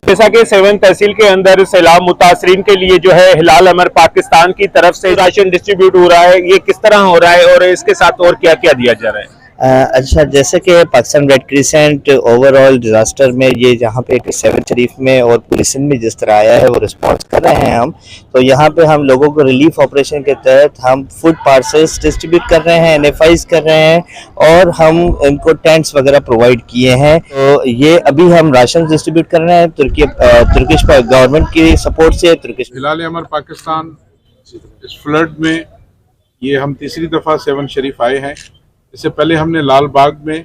جیسا کہ سیون تحصیل کے اندر سیلاب متاثرین کے لیے جو ہے ہلال احمر پاکستان کی طرف سے راشن ڈسٹریبیوٹ ہو رہا ہے، یہ کس طرح ہو رہا ہے اور اس کے ساتھ اور کیا کیا دیا جا رہا ہے؟ اچھا، جیسے کہ Pakistan red crescent overall disaster میں یہ جہاں پہ سیون شریف میں اور پوری سندھ میں جس طرح آیا ہے وہ رسپانس کر رہے ہیں ہم، تو یہاں پہ ہم لوگوں کو ریلیف آپریشن کے تحت ہم فوڈ پارسلز ڈسٹریبیوٹ کر رہے ہیں، NFIs کر رہے ہیں، اور ہم ان کو ٹینٹس وغیرہ پرووائڈ کیے ہیں۔ تو یہ ابھی ہم راشن ڈسٹریبیوٹ کر رہے ہیں ترکش گورنمنٹ کی سپورٹ سے۔ ہلال احمر پاکستان اس فلڈ میں یہ ہم تیسری دفعہ سیون شریف آئے ہیں۔ اس سے پہلے ہم نے لال باغ میں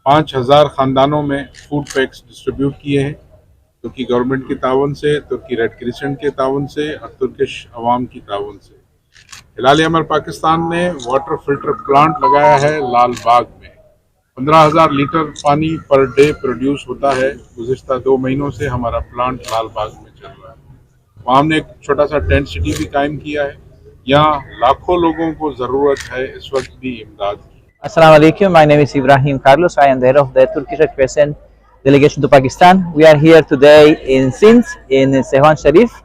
5000 خاندانوں میں فوڈ پیکس ڈسٹریبیوٹ کیے ہیں، ترکی گورنمنٹ کے تعاون سے، ترکی ریڈ کریسنٹ کے تعاون سے اور ترکش عوام کی تعاون سے۔ ہلال احمر پاکستان نے واٹر فلٹر پلانٹ لگایا ہے لال باغ میں۔ 15000 لیٹر پانی پر ڈے پروڈیوس ہوتا ہے۔ گزشتہ 2 مہینوں سے ہمارا پلانٹ لال باغ میں چل رہا ہے۔ وہاں ہم نے ایک چھوٹا سا ٹینٹ سٹی بھی قائم کیا ہے۔ یہاں لاکھوں لوگوں کو ضرورت ہے اس وقت بھی امداد کی۔ Assalamu alaikum, my name is Ibrahim Carlos. I am the head of the Turkish Red Crescent delegation to Pakistan. We are here today in Sindh, in Sehwan Sharif,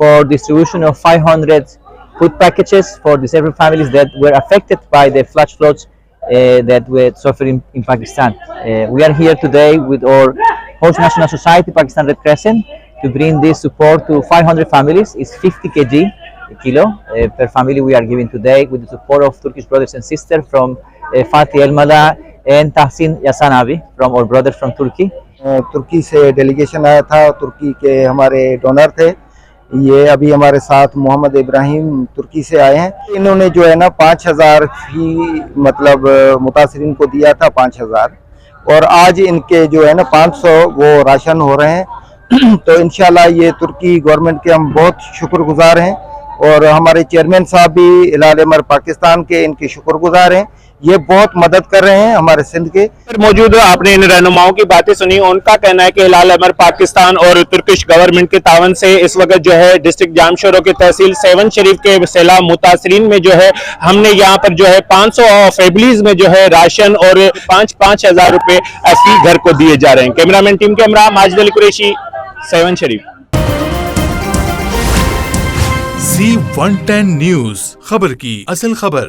for distribution of 500 food packages for disabled families that were affected by the flash floods that were suffering in Pakistan. We are here today with our host national society, Pakistan Red Crescent, to bring this support to 500 families. It's 50 kilo per family we are giving today with the support of Turkish brothers and sisters from Fatih El-Mala and Tahsin Yasanavi from our brothers from Turkey. ترکی سے delegation آیا تھا، ترکی کے ہمارے donor تھے۔ یہ ابھی ہمارے ساتھ محمد ابراہیم ترکی سے آئے ہیں۔ انہوں نے جو ہے نا 5000 فی مطلب متاثرین کو دیا تھا 5000، اور آج ان کے جو ہے نا 500 وہ راشن ہو رہے ہیں۔ تو انشاءاللہ یہ ترکی گورنمنٹ کے ہم بہت شکر گزار ہیں، اور ہمارے چیئرمین صاحب بھی ہلال احمر پاکستان کے ان کے شکر گزار ہیں۔ یہ بہت مدد کر رہے ہیں ہمارے سندھ کے۔ موجود آپ نے ان رہنماؤں کی باتیں سنی، ان کا کہنا ہے کہ ہلال احمر پاکستان اور ترکش گورنمنٹ کے تعاون سے اس وقت جو ہے ڈسٹرکٹ جامشورو کی تحصیل سیون شریف کے سیلاب متاثرین میں جو ہے ہم نے یہاں پر جو ہے 500 فیملیز میں جو ہے راشن اور 5,000 روپے فی گھر کو دیے جا رہے ہیں۔ کیمرامین ٹیم کے ہمراہ ماجد علی قریشی، سیون شریف۔ C110 نیوز، خبر کی اصل خبر۔